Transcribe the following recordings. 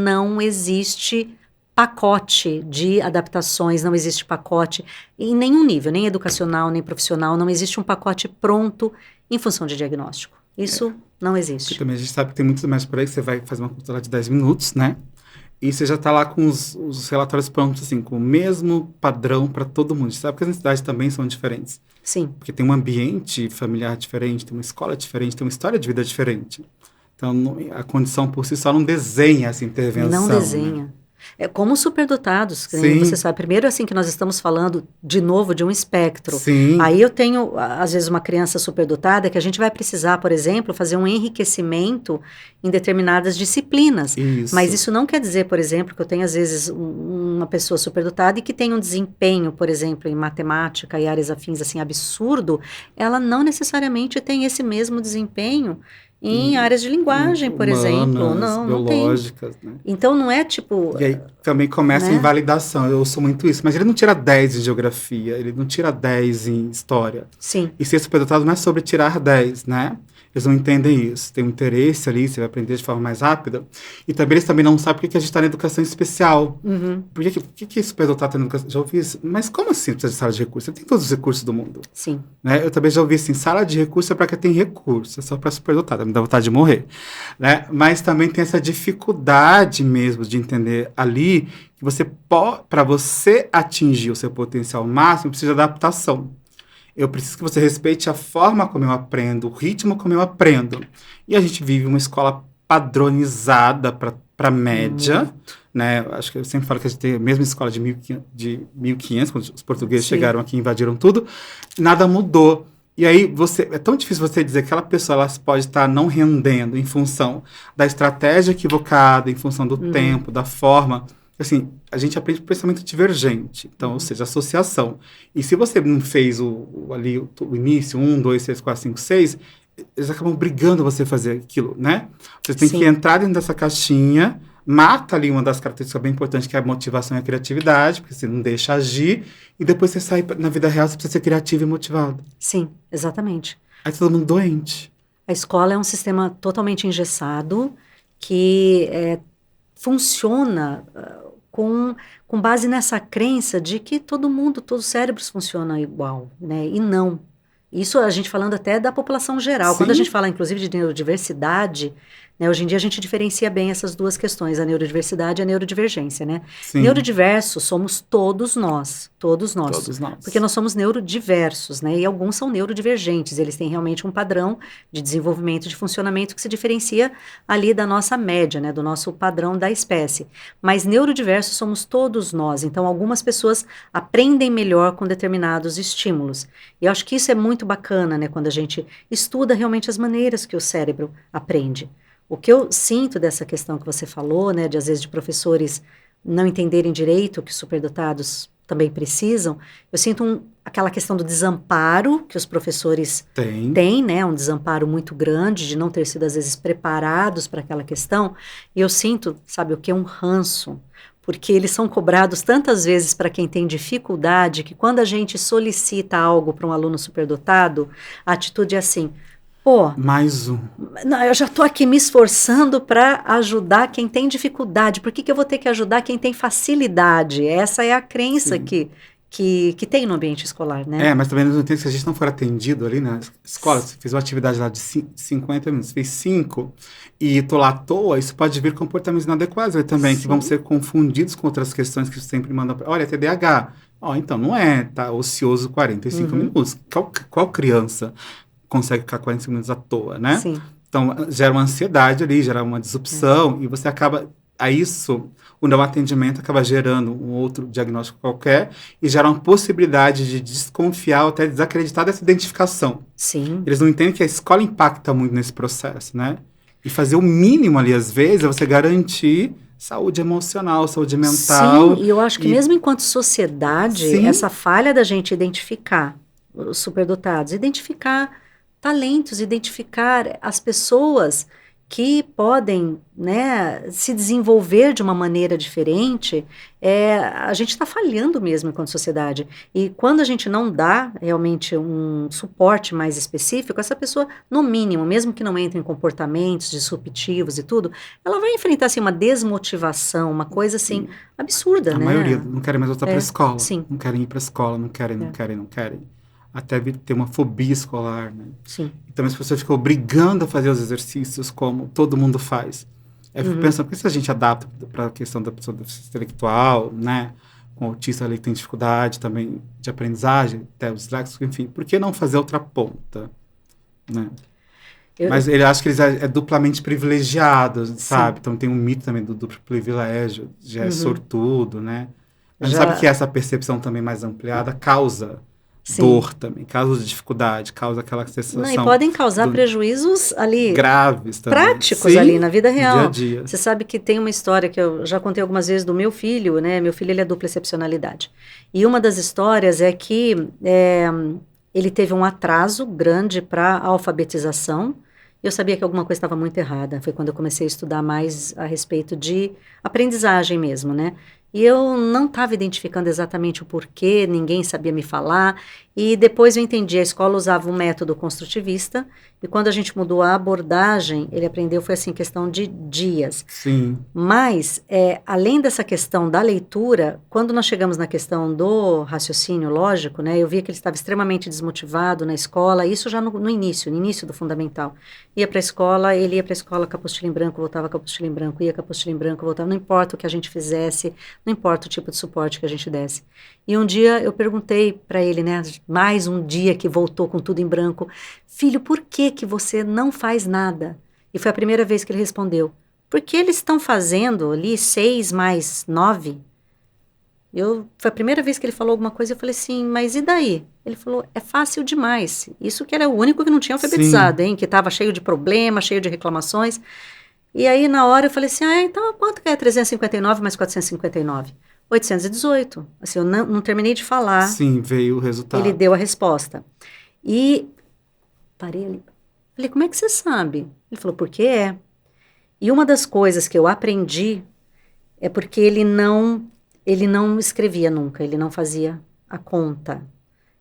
não existe pacote de adaptações, não existe pacote em nenhum nível, nem educacional, nem profissional, não existe um pacote pronto em função de diagnóstico. Isso não existe. E também a gente sabe que tem muitos mais por aí que você vai fazer uma consulta lá de 10 minutos, né? E você já está lá com os relatórios prontos, assim, com o mesmo padrão para todo mundo. Você sabe que as necessidades também são diferentes. Sim. Porque tem um ambiente familiar diferente, tem uma escola diferente, tem uma história de vida diferente. Então, a condição por si só não desenha essa intervenção. Não desenha. Né? É como os superdotados, que Sim. você sabe. Primeiro, assim, que nós estamos falando, de novo, de um espectro. Sim. Aí eu tenho, às vezes, uma criança superdotada que a gente vai precisar, por exemplo, fazer um enriquecimento em determinadas disciplinas. Isso. Mas isso não quer dizer, por exemplo, que eu tenho, às vezes, uma pessoa superdotada e que tem um desempenho, por exemplo, em matemática e áreas afins, assim, absurdo. Ela não necessariamente tem esse mesmo desempenho em áreas de linguagem, por exemplo. Não biológicas, tem. Né? Então, não é tipo... E aí também começa a invalidação, eu ouço muito isso. Mas ele não tira 10 em geografia, ele não tira 10 em história. Sim. E ser superdotado não é sobre tirar 10, né? Eles não entendem isso. Tem um interesse ali, você vai aprender de forma mais rápida. E também eles também não sabem por que a gente está na educação especial. Uhum. Por que superdotado está na educação? Já ouvi isso. Mas como assim precisa de sala de recursos? Você tem todos os recursos do mundo. Sim. Né? Eu também já ouvi assim, sala de recursos é para quem tem recursos, é só para superdotado, me dá vontade de morrer. Né? Mas também tem essa dificuldade mesmo de entender ali que você para você atingir o seu potencial máximo, precisa de adaptação. Eu preciso que você respeite a forma como eu aprendo, o ritmo como eu aprendo. E a gente vive uma escola padronizada para média, né? Acho que eu sempre falo que a gente tem a mesma escola de 1500, quando os portugueses chegaram aqui e invadiram tudo. Nada mudou. E aí, é tão difícil você dizer que aquela pessoa ela pode estar não rendendo em função da estratégia equivocada, em função do tempo, da forma. Assim, a gente aprende pensamento divergente, então, ou seja, associação. E se você não fez o início, 1, 2, 3, 4, 5, 6, eles acabam brigando você fazer aquilo, né? Você tem que entrar dentro dessa caixinha, mata ali uma das características bem importantes, que é a motivação e a criatividade, porque você não deixa agir, e depois você sai na vida real, você precisa ser criativo e motivado. Sim, exatamente. Aí todo mundo doente. A escola é um sistema totalmente engessado, que funciona com base nessa crença de que todos os cérebros funcionam igual, né? E não. Isso a gente falando até da população geral. Quando a gente fala, inclusive, de neurodiversidade, né, hoje em dia a gente diferencia bem essas duas questões, a neurodiversidade e a neurodivergência, né? Sim. Neurodiversos somos todos nós. Todos nós. Porque nós somos neurodiversos, né? E alguns são neurodivergentes. Eles têm realmente um padrão de desenvolvimento, de funcionamento que se diferencia ali da nossa média, né? Do nosso padrão da espécie. Mas neurodiversos somos todos nós. Então, algumas pessoas aprendem melhor com determinados estímulos. E eu acho que isso é muito bacana, né? Quando a gente estuda realmente as maneiras que o cérebro aprende. O que eu sinto dessa questão que você falou, né? De às vezes de professores não entenderem direito o que os superdotados também precisam, eu sinto aquela questão do desamparo que os professores têm, né? Um desamparo muito grande de não ter sido, às vezes, preparados para aquela questão. E eu sinto, sabe o que? Um ranço. Porque eles são cobrados tantas vezes para quem tem dificuldade, que quando a gente solicita algo para um aluno superdotado, a atitude é assim... Pô, mais um. Não, eu já estou aqui me esforçando para ajudar quem tem dificuldade. Por que eu vou ter que ajudar quem tem facilidade? Essa é a crença que tem no ambiente escolar, né? Mas também não tem, se a gente não for atendido ali na escola, você fez uma atividade lá de 50 minutos, fez 5, e tô lá à toa, isso pode vir comportamentos inadequados também, que vão ser confundidos com outras questões que sempre mandam. Olha, TDAH. Então não é, tá ocioso 45 minutos. Qual criança consegue ficar 45 minutos à toa, né? Sim. Então, gera uma ansiedade ali, gera uma disrupção, e você acaba... o não atendimento acaba gerando um outro diagnóstico qualquer e gera uma possibilidade de desconfiar ou até desacreditar dessa identificação. Sim. Eles não entendem que a escola impacta muito nesse processo, né? E fazer o mínimo ali, às vezes, é você garantir saúde emocional, saúde mental. Sim, e eu acho que mesmo enquanto sociedade, essa falha da gente identificar os superdotados, identificar talentos, identificar as pessoas que podem, né, se desenvolver de uma maneira diferente, a gente está falhando mesmo enquanto sociedade. E quando a gente não dá realmente um suporte mais específico, essa pessoa, no mínimo, mesmo que não entre em comportamentos disruptivos e tudo, ela vai enfrentar assim, uma desmotivação, uma coisa assim absurda, A né? maioria não querem mais voltar para a escola. Sim. Não querem ir para a escola, não querem. Até ter uma fobia escolar, né? Sim. Então as pessoas ficam obrigando a fazer os exercícios como todo mundo faz. Eu fico pensando, por que se a gente adapta para a questão da pessoa intelectual, né? Com autista ali que tem dificuldade também de aprendizagem, até os disléxicos, enfim, por que não fazer outra ponta, né? Mas ele acha que eles é duplamente privilegiados, sabe? Então tem um mito também do duplo privilégio, já é sortudo, né? Mas sabe que essa percepção também mais ampliada causa dor também, causa dificuldade, causa aquela sensação... Não, e podem causar prejuízos ali... graves também. Práticos ali na vida real. Dia a dia. Você sabe que tem uma história que eu já contei algumas vezes do meu filho, né? Meu filho, ele é dupla excepcionalidade. E uma das histórias é que ele teve um atraso grande para a alfabetização. Eu sabia que alguma coisa estava muito errada. Foi quando eu comecei a estudar mais a respeito de aprendizagem mesmo, né? E eu não estava identificando exatamente o porquê, ninguém sabia me falar. E depois eu entendi, a escola usava um método construtivista, e quando a gente mudou a abordagem, ele aprendeu, foi assim, questão de dias. Sim. Mas, além dessa questão da leitura, quando nós chegamos na questão do raciocínio lógico, né, eu via que ele estava extremamente desmotivado na escola, isso já no início do fundamental. Ia para a escola, ele ia para a escola com a apostila em branco, voltava com a apostila em branco, ia com a apostila em branco, voltava, não importa o que a gente fizesse, não importa o tipo de suporte que a gente desse. E um dia eu perguntei para ele, né, mais um dia que voltou com tudo em branco, filho, por que você não faz nada? E foi a primeira vez que ele respondeu, porque eles estão fazendo ali 6 mais 9. Foi a primeira vez que ele falou alguma coisa, eu falei assim, mas e daí? Ele falou, é fácil demais. Isso que era o único que não tinha alfabetizado, hein, que estava cheio de problemas, cheio de reclamações. E aí, na hora, eu falei assim, então quanto que é 359 mais 459? 818. Assim, eu não terminei de falar. Sim, veio o resultado. Ele deu a resposta. E parei ali. Falei, como é que você sabe? Ele falou, porque é. E uma das coisas que eu aprendi é porque ele não escrevia nunca, ele não fazia a conta,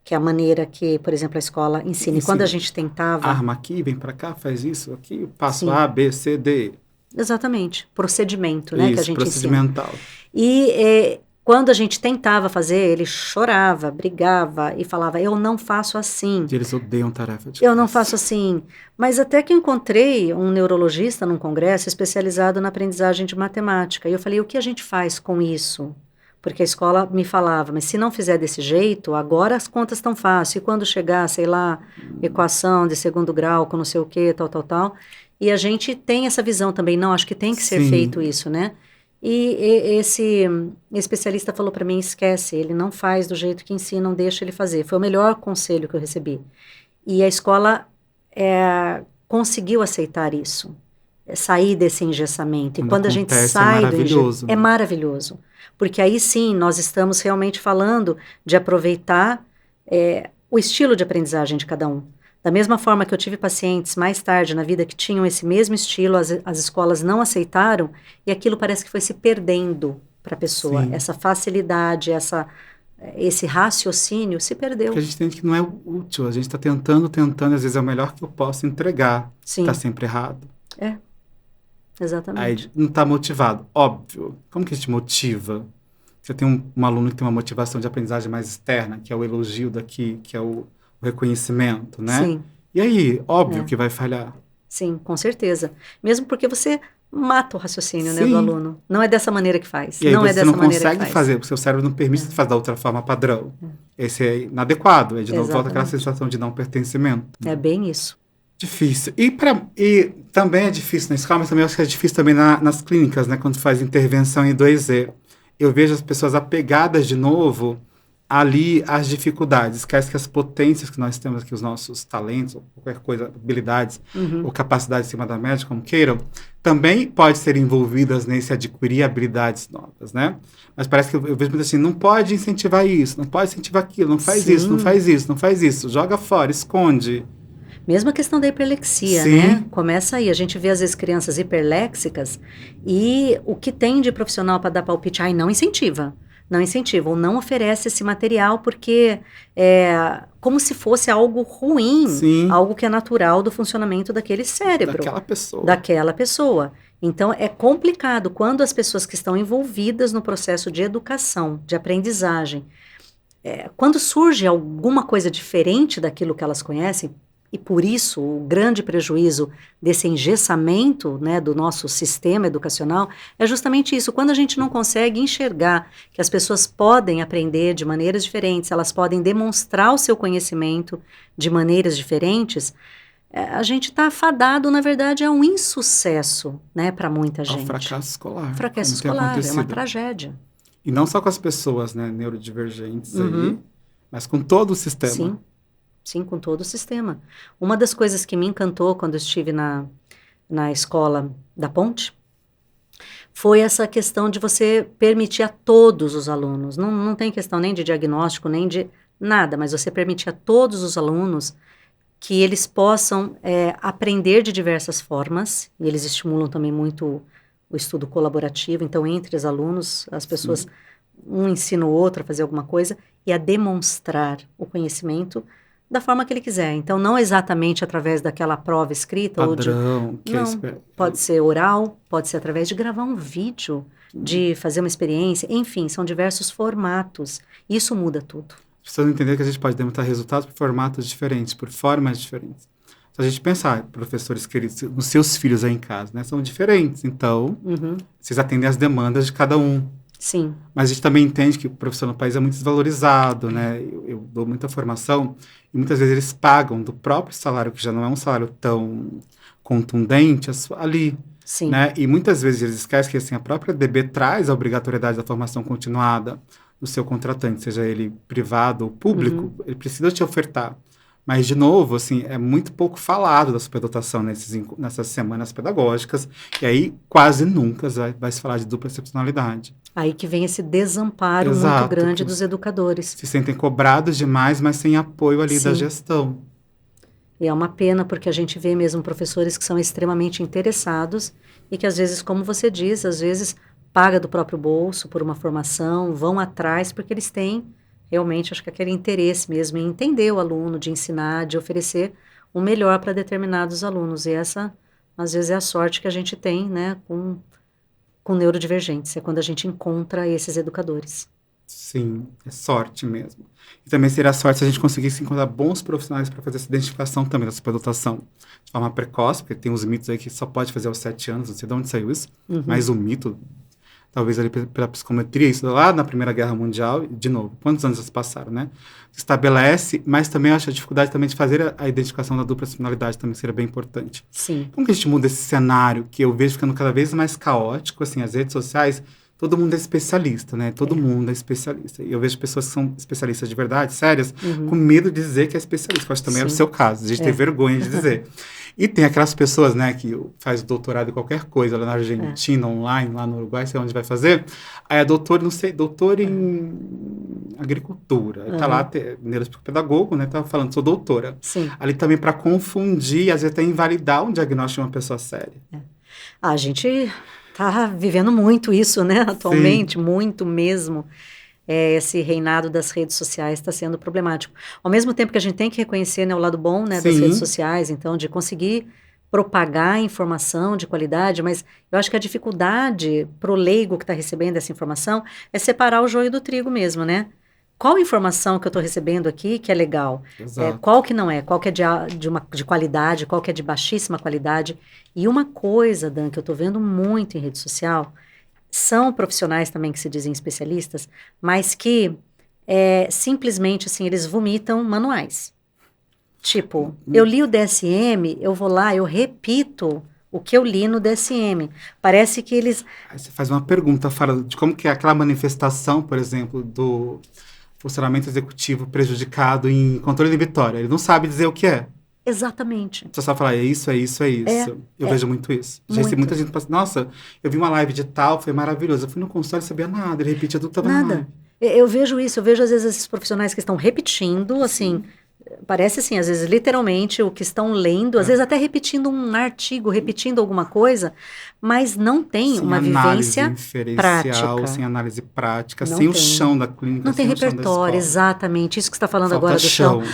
que é a maneira que, por exemplo, a escola ensina. E quando a gente tentava... Arma aqui, vem para cá, faz isso aqui, passo A, B, C, D. Exatamente, procedimento, né, isso, que a gente procedimental. ensina. E quando a gente tentava fazer, ele chorava, brigava e falava, eu não faço assim. E eles odeiam tarefa de Eu não faço assim. Mas até que encontrei um neurologista num congresso especializado na aprendizagem de matemática. E eu falei, o que a gente faz com isso? Porque a escola me falava, mas se não fizer desse jeito, agora as contas estão fáceis. E quando chegar, sei lá, equação de segundo grau com não sei o que, tal. E a gente tem essa visão também, não, acho que tem que ser feito isso, né? E esse especialista falou para mim, esquece, ele não faz do jeito que ensina, não deixa ele fazer. Foi o melhor conselho que eu recebi. E a escola conseguiu aceitar isso, sair desse engessamento. E quando a gente sai do engessamento, é maravilhoso. Porque aí sim, nós estamos realmente falando de aproveitar o estilo de aprendizagem de cada um. Da mesma forma que eu tive pacientes mais tarde na vida que tinham esse mesmo estilo, as escolas não aceitaram, e aquilo parece que foi se perdendo para a pessoa. Sim. Essa facilidade, esse raciocínio se perdeu. Porque a gente entende que não é útil, a gente está tentando, às vezes é o melhor que eu posso entregar. Sim. Está sempre errado. Exatamente. Aí não está motivado, óbvio. Como que a gente motiva? Você tem um aluno que tem uma motivação de aprendizagem mais externa, que é o elogio daqui, que é o reconhecimento, né? Sim. E aí, óbvio que vai falhar. Sim, com certeza. Mesmo porque você mata o raciocínio, né, do aluno. Não é dessa maneira que faz. E aí não você é dessa não maneira consegue fazer, porque o seu cérebro não permite você fazer da outra forma padrão. Esse é inadequado, de novo volta aquela sensação de não pertencimento. É bem isso. Difícil. E também é difícil na escola, mas também eu acho que é difícil também nas clínicas, né, quando faz intervenção em 2E. Eu vejo as pessoas apegadas de novo ali as dificuldades, esquece que as potências que nós temos aqui, os nossos talentos, ou qualquer coisa, habilidades, ou capacidades acima da média, como queiram, também pode ser envolvidas nesse adquirir habilidades novas, né? Mas parece que eu vejo muito assim, não pode incentivar isso, não pode incentivar aquilo, não faz isso, não faz isso, não faz isso, joga fora, esconde. Mesmo a questão da hiperlexia, Sim. né? Começa aí, a gente vê às vezes crianças hiperléxicas e o que tem de profissional para dar palpite, não incentiva. Não incentiva, ou não oferece esse material porque é como se fosse algo ruim, Sim. algo que é natural do funcionamento daquele cérebro. Daquela pessoa. Então, é complicado quando as pessoas que estão envolvidas no processo de educação, de aprendizagem, quando surge alguma coisa diferente daquilo que elas conhecem, e por isso o grande prejuízo desse engessamento, né, do nosso sistema educacional é justamente isso. Quando a gente não consegue enxergar que as pessoas podem aprender de maneiras diferentes, elas podem demonstrar o seu conhecimento de maneiras diferentes, a gente está afadado, na verdade, a um insucesso, né, para muita gente. Ao fracasso escolar. Fracasso escolar, é uma tragédia. E não só com as pessoas, né, neurodivergentes aí, mas com todo o sistema. Sim, com todo o sistema. Uma das coisas que me encantou quando eu estive na escola da Ponte foi essa questão de você permitir a todos os alunos, não tem questão nem de diagnóstico, nem de nada, mas você permitir a todos os alunos que eles possam aprender de diversas formas, e eles estimulam também muito o estudo colaborativo, então entre os alunos, as pessoas, um ensina o outro a fazer alguma coisa, e a demonstrar o conhecimento da forma que ele quiser. Então, não exatamente através daquela prova escrita. Padrão. Pode ser oral, pode ser através de gravar um vídeo, de fazer uma experiência, enfim, são diversos formatos. Isso muda tudo. Precisamos entender que a gente pode demonstrar resultados por formatos diferentes, por formas diferentes. Se a gente pensar, professores queridos, nos seus filhos aí em casa, né, são diferentes, então vocês atendem às demandas de cada um. Sim. Mas a gente também entende que o profissional no país é muito desvalorizado, né? Eu dou muita formação e muitas vezes eles pagam do próprio salário, que já não é um salário tão contundente, ali. Sim. Né? E muitas vezes eles esquecem que assim, a própria DB traz a obrigatoriedade da formação continuada no seu contratante, seja ele privado ou público, ele precisa te ofertar. Mas, de novo, assim, é muito pouco falado da superdotação nessas semanas pedagógicas, e aí quase nunca vai se falar de dupla excepcionalidade. Aí que vem esse desamparo muito grande dos educadores. Se sentem cobrados demais, mas sem apoio ali da gestão. E é uma pena, porque a gente vê mesmo professores que são extremamente interessados e que, às vezes, como você diz, às vezes paga do próprio bolso por uma formação, vão atrás, porque eles têm realmente, acho que aquele interesse mesmo em entender o aluno, de ensinar, de oferecer o melhor para determinados alunos. E essa, às vezes, é a sorte que a gente tem, né, com neurodivergentes, é quando a gente encontra esses educadores. Sim, é sorte mesmo. E também seria sorte se a gente conseguisse encontrar bons profissionais para fazer essa identificação também da superdotação de forma precoce, porque tem uns mitos aí que só pode fazer aos 7 anos, não sei de onde saiu isso, mas o mito, talvez ali pela psicometria, isso lá na Primeira Guerra Mundial, de novo, quantos anos já se passaram, né? Se estabelece, mas também eu acho a dificuldade também de fazer a identificação da dupla personalidade também seria bem importante. Sim. Como que a gente muda esse cenário que eu vejo ficando cada vez mais caótico, assim, as redes sociais, todo mundo é especialista, né? Todo mundo é especialista. E eu vejo pessoas que são especialistas de verdade, sérias, com medo de dizer que é especialista. Eu acho que também era o seu caso, a gente tem vergonha de dizer. E tem aquelas pessoas, né, que faz doutorado em qualquer coisa, lá na Argentina, online, lá no Uruguai, sei onde vai fazer. Aí é doutor, não sei, doutor em agricultura. Aí tá lá, neuropsicopedagogo, né, tá falando, sou doutora. Sim. Ali também para confundir, às vezes até invalidar um diagnóstico de uma pessoa séria. A gente tá vivendo muito isso, né, atualmente, Sim. muito mesmo. Esse reinado das redes sociais está sendo problemático. Ao mesmo tempo que a gente tem que reconhecer, né, o lado bom, né, das redes sociais, então, de conseguir propagar informação de qualidade, mas eu acho que a dificuldade para o leigo que está recebendo essa informação é separar o joio do trigo mesmo, né? Qual informação que eu estou recebendo aqui que é legal? Qual que não é? Qual que é de qualidade? Qual que é de baixíssima qualidade? E uma coisa, Dan, que eu estou vendo muito em rede social, são profissionais também que se dizem especialistas, mas que simplesmente, assim, eles vomitam manuais. Tipo, eu li o DSM, eu vou lá, eu repito o que eu li no DSM. Parece que eles... Aí você faz uma pergunta, fala de como que é aquela manifestação, por exemplo, do funcionamento executivo prejudicado em controle inibitório. Ele não sabe dizer o que é. Exatamente. Você só fala, é isso, é isso, é isso. Eu vejo muito isso. Já recebi muita gente falando, nossa, eu vi uma live de tal, foi maravilhoso. Eu fui no consultório e sabia nada, ele repetia tudo que estava na live. Eu vejo isso, eu vejo às vezes esses profissionais que estão repetindo, assim, parece assim, às vezes literalmente o que estão lendo, às vezes até repetindo um artigo, repetindo alguma coisa, mas não tem Sem uma análise vivência inferencial, prática. sem análise prática, Não sem o tem. chão da clínica, Não tem sem o chão da repertório, escola. exatamente. Isso que você está falando Falta agora do chão. chão.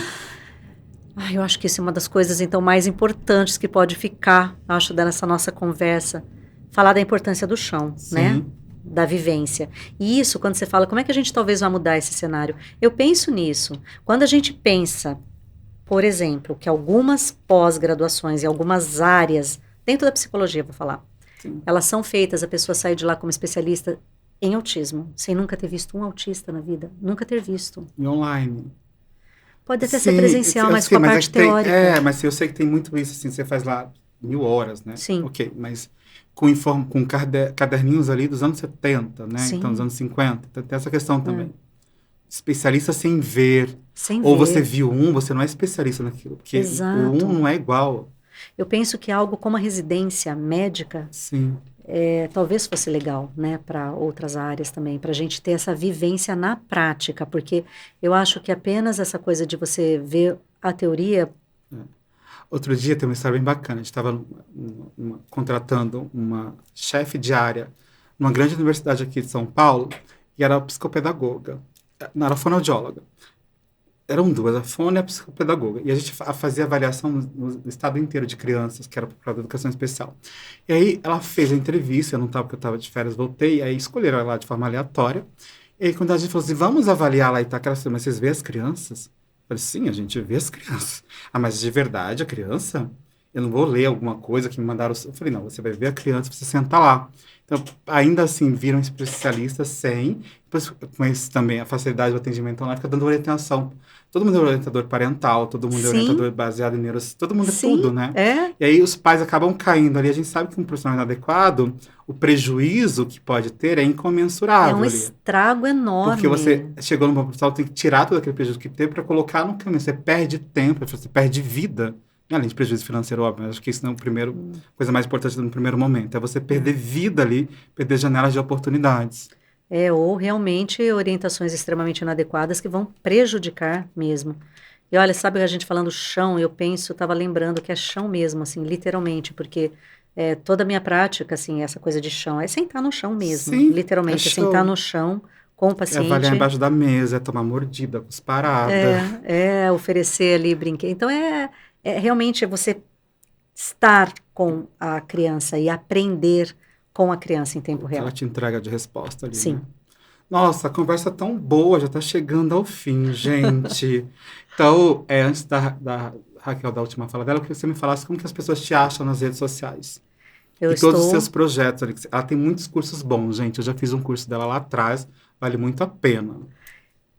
Eu acho que isso é uma das coisas, então, mais importantes que pode ficar, acho, dessa nossa conversa. Falar da importância do chão, né? Sim. Da vivência. E isso, quando você fala, como é que a gente talvez vai mudar esse cenário? Eu penso nisso. Quando a gente pensa, por exemplo, que algumas pós-graduações e algumas áreas, dentro da psicologia, vou falar, Sim. elas são feitas, a pessoa sai de lá como especialista em autismo, sem nunca ter visto um autista na vida, nunca ter visto. E online. Pode até ser Sim, presencial, eu mas sei, com a parte teórica. mas eu sei que tem muito isso, assim, você faz lá 1.000 horas, né? Sim. Ok, mas com caderninhos ali dos anos 70, né? Sim. Então, dos anos 50. Então, tem essa questão também. Especialista sem ver. Sem Ou ver. você viu você não é especialista naquilo. Porque Exato. o não é igual. Eu penso que algo como a residência médica Sim. talvez fosse legal, né, para outras áreas também, para a gente ter essa vivência na prática, porque eu acho que apenas essa coisa de você ver a teoria. Outro dia tem uma história bem bacana. A gente estava contratando uma chefe de área numa grande universidade aqui de São Paulo, e era psicopedagoga. Não, era fonoaudióloga. Eram duas, a fono e a psicopedagoga. E a gente fazia avaliação no estado inteiro de crianças, que era para educação especial. E aí ela fez a entrevista, eu não estava porque eu estava de férias, voltei, e aí escolheram ela de forma aleatória. E aí quando a gente falou assim, vamos avaliar lá e tá, aquela, mas vocês vê as crianças? Eu falei, sim, a gente vê as crianças. Ah, mas de verdade a criança? Eu não vou ler alguma coisa que me mandaram. Eu falei, não, você vai ver a criança, você senta lá. Então, ainda assim, viram especialistas sem, depois, com esse também a facilidade do atendimento online, fica dando orientação. Todo mundo é orientador parental, todo mundo é Sim. orientador baseado em todo mundo Sim, é tudo, né? é. E aí os pais acabam caindo ali. A gente sabe que um profissional inadequado, o prejuízo que pode ter é incomensurável. É um ali. estrago enorme. Porque você chegou numa profissional, tem que tirar todo aquele prejuízo que teve para colocar no caminho. Você perde tempo, você perde vida. Além de prejuízo financeiro, óbvio, acho que isso não é a coisa mais importante no primeiro momento. É você perder vida ali, perder janelas de oportunidades. Ou realmente orientações extremamente inadequadas que vão prejudicar mesmo. E olha, sabe a gente falando chão, eu estava lembrando que é chão mesmo, assim, literalmente, porque toda a minha prática, assim, essa coisa de chão, é sentar no chão mesmo, Sim, literalmente, é sentar no chão com o paciente. É avaliar embaixo da mesa, é tomar mordida, cusparada. Oferecer ali brinquedo. Então, realmente você estar com a criança e aprender com a criança em tempo real. Ela te entrega de resposta ali, Sim. né? Nossa, a conversa tão boa, já está chegando ao fim, gente. Então, antes da Raquel, da última fala dela, eu queria que você me falasse como que as pessoas te acham nas redes sociais. Todos os seus projetos ali. Ela tem muitos cursos bons, gente. Eu já fiz um curso dela lá atrás, vale muito a pena.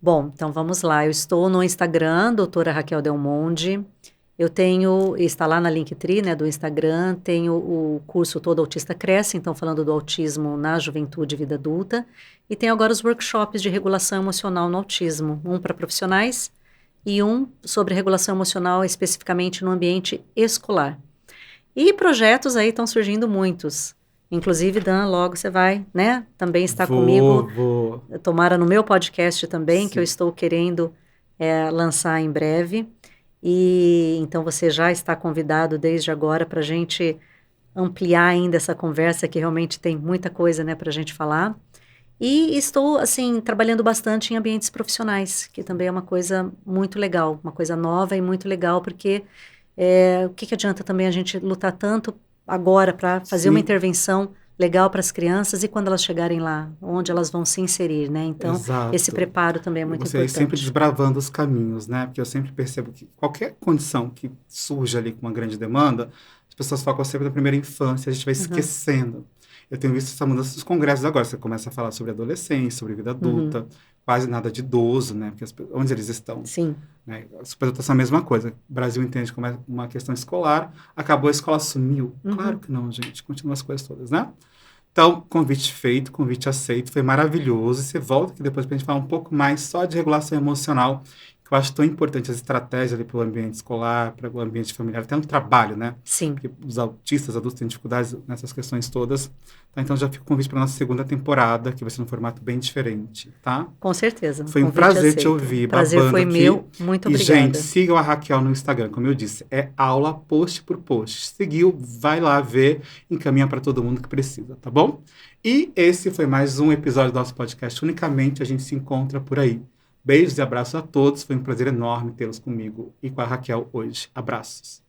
Bom, então vamos lá. Eu estou no Instagram, doutora Raquel Del Monde. Está lá na Linktree, né, do Instagram, tenho o curso Todo Autista Cresce, então falando do autismo na juventude e vida adulta, e tenho agora os workshops de regulação emocional no autismo, um para profissionais e um sobre regulação emocional especificamente no ambiente escolar. E projetos aí estão surgindo muitos, inclusive, Dan, logo você vai, né, também estar comigo, tomara no meu podcast também, que eu estou querendo lançar em breve. E então você já está convidado desde agora para a gente ampliar ainda essa conversa, que realmente tem muita coisa, né, para a gente falar. E estou, assim, trabalhando bastante em ambientes profissionais, que também é uma coisa muito legal, uma coisa nova e muito legal, porque o que adianta também a gente lutar tanto agora para fazer uma intervenção legal para as crianças e quando elas chegarem lá, onde elas vão se inserir, né? Então, esse preparo também é muito importante. Você sempre desbravando os caminhos, né? Porque eu sempre percebo que qualquer condição que surge ali com uma grande demanda, as pessoas focam sempre na primeira infância, a gente vai esquecendo. Eu tenho visto essa mudança dos congressos agora, você começa a falar sobre adolescência, sobre vida adulta, quase nada de idoso, né? Porque onde eles estão? Sim. Né? A superdotação é a mesma coisa. O Brasil entende como é uma questão escolar, acabou, a escola sumiu. Claro que não, gente. Continua as coisas todas, né? Então, convite feito, convite aceito, foi maravilhoso. E você volta aqui depois para a gente falar um pouco mais só de regulação emocional, que eu acho tão importante as estratégias ali para o ambiente escolar, para o ambiente familiar, até no trabalho, né? Sim. Porque os autistas, adultos têm dificuldades nessas questões todas. Tá? Então, já fica o convite para a nossa segunda temporada, que vai ser num formato bem diferente, tá? Com certeza. Foi um prazer te ouvir, prazer babando foi aqui. Meu. Muito obrigada. E, gente, sigam a Raquel no Instagram, como eu disse. É aula post por post. Seguiu, vai lá ver, encaminha para todo mundo que precisa, tá bom? E esse foi mais um episódio do nosso podcast. Unicamente, a gente se encontra por aí. Beijos e abraços a todos. Foi um prazer enorme tê-los comigo e com a Raquel hoje. Abraços.